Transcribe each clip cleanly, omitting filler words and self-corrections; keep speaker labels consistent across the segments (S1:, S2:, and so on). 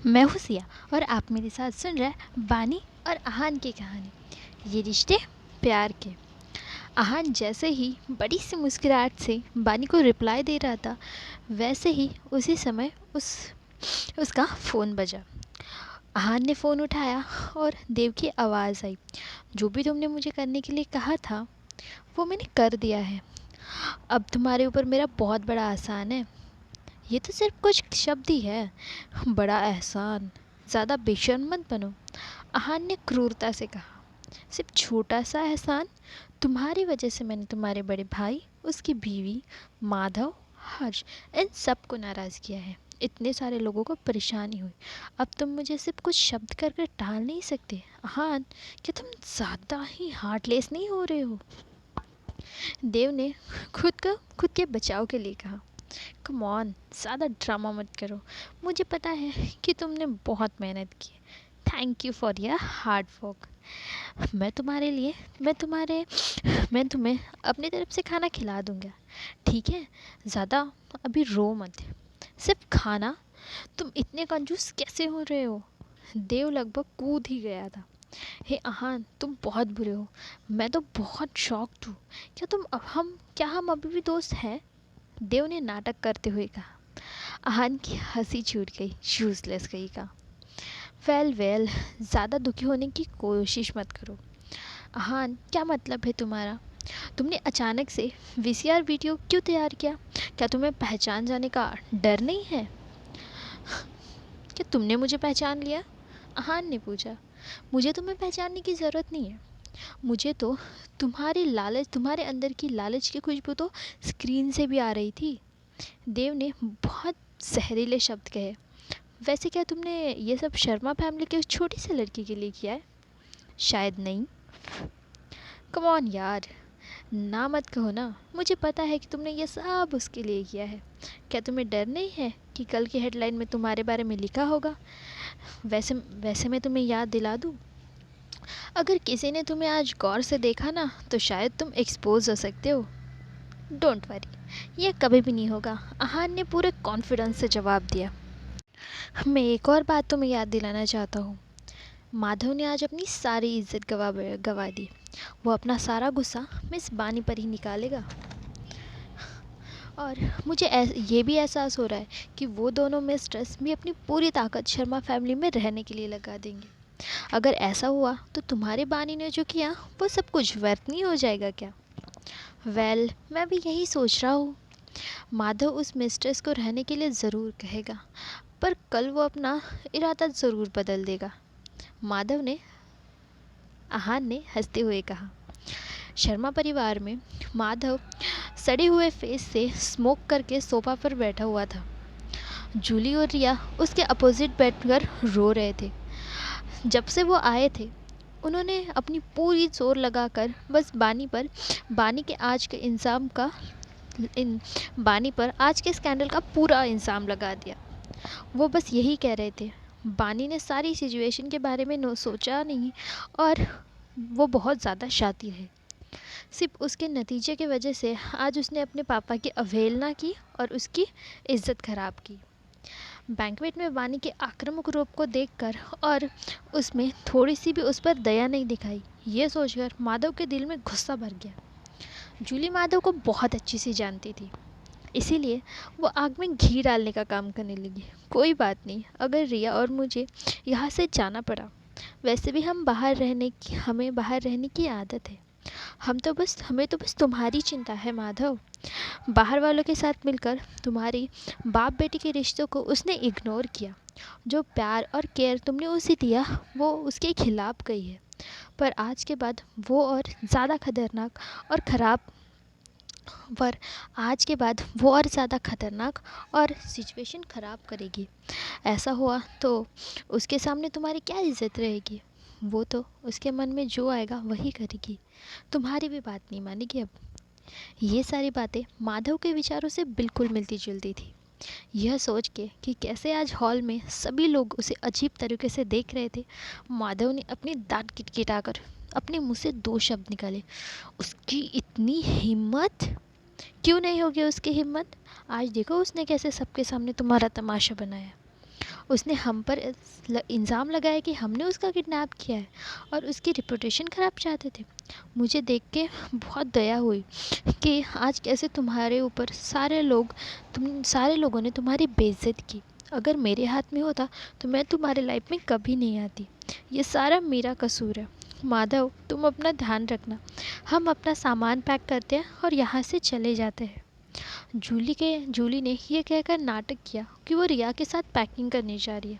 S1: मैं हूँ सिया और आप मेरे साथ सुन रहे हैं बानी और आहान की कहानी। ये रिश्ते प्यार के। आहान जैसे ही बड़ी सी मुस्कुराहट से बानी को रिप्लाई दे रहा था, वैसे ही उसी समय उसका फ़ोन बजा। आहान ने फ़ोन उठाया और देव की आवाज़ आई। जो भी तुमने मुझे करने के लिए कहा था वो मैंने कर दिया है। अब तुम्हारे ऊपर मेरा बहुत बड़ा एहसान है। ये तो सिर्फ कुछ शब्द ही है, बड़ा एहसान। ज़्यादा बेशर्म मत बनो, आहान ने क्रूरता से कहा। सिर्फ छोटा सा एहसान? तुम्हारी वजह से मैंने तुम्हारे बड़े भाई, उसकी बीवी, माधव, हर्ष, इन सबको नाराज़ किया है। इतने सारे लोगों को परेशानी हुई। अब तुम मुझे सिर्फ कुछ शब्द कर कर टाल नहीं सकते। आहान, क्या तुम ज़्यादा ही हार्टलेस नहीं हो रहे हो? देव ने खुद के बचाव के लिए कहा। कम ऑन, ज़्यादा ड्रामा मत करो। मुझे पता है कि तुमने बहुत मेहनत की। Thank you for your hard work. मैं तुम्हारे लिए मैं तुम्हें अपनी तरफ से खाना खिला दूंगा, ठीक है? ज़्यादा अभी रो मत, सिर्फ खाना। तुम इतने कंजूस कैसे हो रहे हो? देव लगभग कूद ही गया था। हे आहान, तुम बहुत बुरे हो। मैं तो बहुत शॉक्ड हूँ। क्या हम अभी भी दोस्त हैं? देव ने नाटक करते हुए कहा। आहान की हंसी छूट गई। यूजलेस कही का। वेल, ज़्यादा दुखी होने की कोशिश मत करो। आहान, क्या मतलब है तुम्हारा? तुमने अचानक से वीसीआर वीडियो क्यों तैयार किया? क्या तुम्हें पहचान जाने का डर नहीं है? क्या तुमने मुझे पहचान लिया? आहान ने पूछा। मुझे तुम्हें पहचानने की ज़रूरत नहीं है। मुझे तो तुम्हारे अंदर की लालच की खुशबू तो स्क्रीन से भी आ रही थी। देव ने बहुत जहरीले शब्द कहे। वैसे क्या तुमने ये सब शर्मा फैमिली के उस छोटी सी लड़की के लिए किया है? शायद नहीं। कम ऑन यार, ना मत कहो ना। मुझे पता है कि तुमने ये सब उसके लिए किया है। क्या तुम्हें डर नहीं है कि कल की हेडलाइन में तुम्हारे बारे में लिखा होगा? वैसे मैं तुम्हें याद दिला दूँ, अगर किसी ने तुम्हें आज गौर से देखा ना तो शायद तुम एक्सपोज हो सकते हो। डोंट वरी, ये कभी भी नहीं होगा, आहान ने पूरे कॉन्फिडेंस से जवाब दिया। मैं एक और बात तुम्हें याद दिलाना चाहता हूँ। माधव ने आज अपनी सारी इज्जत गवा दी। वो अपना सारा गुस्सा मिस बानी पर ही निकालेगा। और मुझे ये भी एहसास हो रहा है कि वो दोनों मिस्ट्रेस भी अपनी पूरी ताकत शर्मा फैमिली में रहने के लिए लगा देंगे। अगर ऐसा हुआ तो तुम्हारे बानी ने जो किया वो सब कुछ व्यर्थ नहीं हो जाएगा क्या? मैं भी यही सोच रहा हूँ। माधव उस मिस्ट्रेस को रहने के लिए ज़रूर कहेगा, पर कल वो अपना इरादा ज़रूर बदल देगा। माधव ने आहान ने हंसते हुए कहा। शर्मा परिवार में माधव सड़े हुए फेस से स्मोक करके सोफा पर बैठा हुआ था। जूली और रिया उसके अपोजिट बैठकर रो रहे थे। जब से वो आए थे उन्होंने अपनी पूरी जोर लगाकर बस बानी के आज के इंसाम का इन बानी पर आज के स्कैंडल का पूरा इंसाम लगा दिया। वो बस यही कह रहे थे। बानी ने सारी सिचुएशन के बारे में सोचा नहीं, और वो बहुत ज़्यादा शातिर है। सिर्फ उसके नतीजे की वजह से आज उसने अपने पापा की अवहेलना की और उसकी इज्जत खराब की। बैंक्वेट में वानी के आक्रामक रूप को देखकर और उसमें थोड़ी सी भी उस पर दया नहीं दिखाई, ये सोचकर माधव के दिल में गुस्सा भर गया। जूली माधव को बहुत अच्छी सी जानती थी, इसीलिए वो आग में घी डालने का काम करने लगी। कोई बात नहीं, अगर रिया और मुझे यहाँ से जाना पड़ा, वैसे भी हमें बाहर रहने की आदत है। हमें तो बस तुम्हारी चिंता है माधव। बाहर वालों के साथ मिलकर तुम्हारी बाप बेटी के रिश्तों को उसने इग्नोर किया। जो प्यार और केयर तुमने उसे दिया वो उसके खिलाफ गई है। पर आज के बाद वो और ज़्यादा खतरनाक और ख़राब पर आज के बाद वो और ज़्यादा खतरनाक और सिचुएशन ख़राब करेगी। ऐसा हुआ तो उसके सामने तुम्हारी क्या इज्जत रहेगी? वो तो उसके मन में जो आएगा वही करेगी। तुम्हारी भी बात नहीं मानेगी अब। ये सारी बातें माधव के विचारों से बिल्कुल मिलती जुलती थी। यह सोच के कि कैसे आज हॉल में सभी लोग उसे अजीब तरीके से देख रहे थे, माधव ने अपनी दांत किटकिटाकर अपने मुंह से दो शब्द निकाले। उसकी इतनी हिम्मत! क्यों नहीं होगी उसकी हिम्मत? आज देखो उसने कैसे सबके सामने तुम्हारा तमाशा बनाया। उसने हम पर इल्ज़ाम लगाया कि हमने उसका किडनैप किया है और उसकी रिपुटेशन ख़राब चाहते थे। मुझे देख के बहुत दया हुई कि आज कैसे तुम्हारे ऊपर तुम सारे लोगों ने तुम्हारी बेइज्जत की। अगर मेरे हाथ में होता तो मैं तुम्हारे लाइफ में कभी नहीं आती। ये सारा मेरा कसूर है। माधव, तुम अपना ध्यान रखना। हम अपना सामान पैक करते हैं और यहाँ से चले जाते हैं। जूली ने ये कहकर नाटक किया कि वो रिया के साथ पैकिंग करने जा रही है,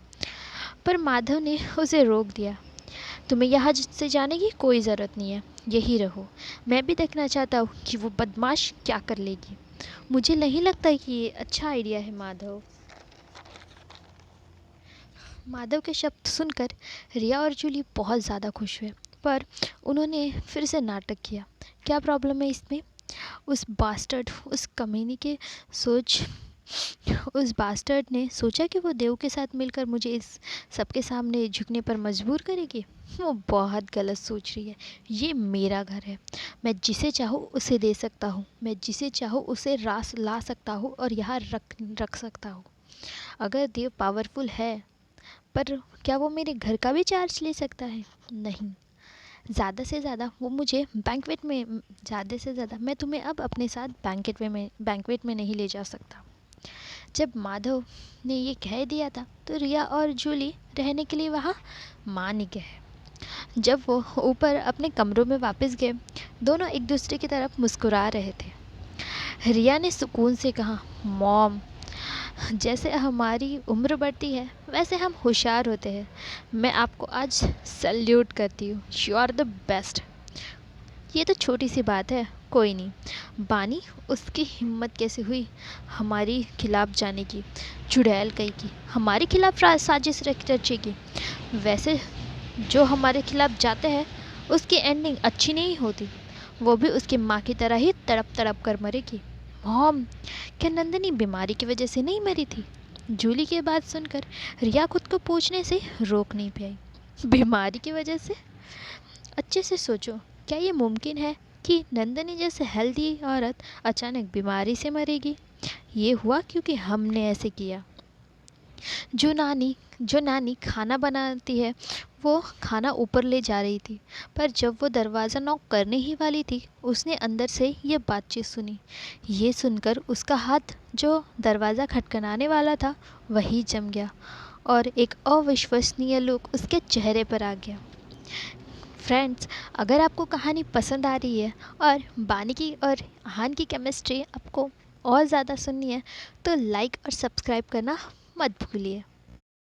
S1: पर माधव ने उसे रोक दिया। तुम्हें यहाँ से जाने की कोई ज़रूरत नहीं है, यही रहो। मैं भी देखना चाहता हूँ कि वो बदमाश क्या कर लेगी। मुझे नहीं लगता कि ये अच्छा आइडिया है माधव। माधव के शब्द सुनकर रिया और जूली बहुत ज़्यादा खुश हुए, पर उन्होंने फिर से नाटक किया। क्या प्रॉब्लम है इसमें? उस बास्टर्ड उस कमीनी के सोच उस बास्टर्ड ने सोचा कि वो देव के साथ मिलकर मुझे इस सबके सामने झुकने पर मजबूर करेगी। वो बहुत गलत सोच रही है। ये मेरा घर है। मैं जिसे चाहूँ उसे दे सकता हूँ, मैं जिसे चाहूँ उसे रास ला सकता हूँ और यहाँ रख सकता हूँ। अगर देव पावरफुल है, पर क्या वो मेरे घर का भी चार्ज ले सकता है? नहीं। ज़्यादा से ज़्यादा वो मुझे बैंक्वेट में ज़्यादा से ज़्यादा मैं तुम्हें अब अपने साथ बैंक्वेट में नहीं ले जा सकता। जब माधव ने ये कह दिया था तो रिया और जूली रहने के लिए वहाँ मान ही गए। जब वो ऊपर अपने कमरों में वापस गए, दोनों एक दूसरे की तरफ मुस्कुरा रहे थे। रिया ने सुकून से कहा, मॉम, जैसे हमारी उम्र बढ़ती है वैसे हम होशियार होते हैं। मैं आपको आज सल्यूट करती हूँ। You are the best. ये तो छोटी सी बात है, कोई नहीं। बानी, उसकी हिम्मत कैसे हुई हमारी खिलाफ जाने की? चुड़ैल कहीं की, हमारे खिलाफ साजिश रचेगी। वैसे जो हमारे खिलाफ जाते हैं उसकी एंडिंग अच्छी नहीं होती। वो भी उसकी माँ की तरह ही तड़प तड़प कर मरेगी। मॉम, क्या नंदिनी बीमारी की वजह से नहीं मरी थी? जूली की बात सुनकर रिया खुद को पूछने से रोक नहीं पाई। बीमारी की वजह से? अच्छे से सोचो, क्या ये मुमकिन है कि नंदिनी जैसे हेल्दी औरत अचानक बीमारी से मरेगी? ये हुआ क्योंकि हमने ऐसे किया। जो नानी खाना बनाती है, वो खाना ऊपर ले जा रही थी, पर जब वो दरवाज़ा नॉक करने ही वाली थी उसने अंदर से ये बातचीत सुनी। ये सुनकर उसका हाथ जो दरवाज़ा खटखटाने वाला था वही जम गया और एक अविश्वसनीय लुक उसके चेहरे पर आ गया। फ्रेंड्स, अगर आपको कहानी पसंद आ रही है और बानी की और आहान की केमिस्ट्री आपको और ज़्यादा सुननी है तो लाइक और सब्सक्राइब करना मत भूलिए।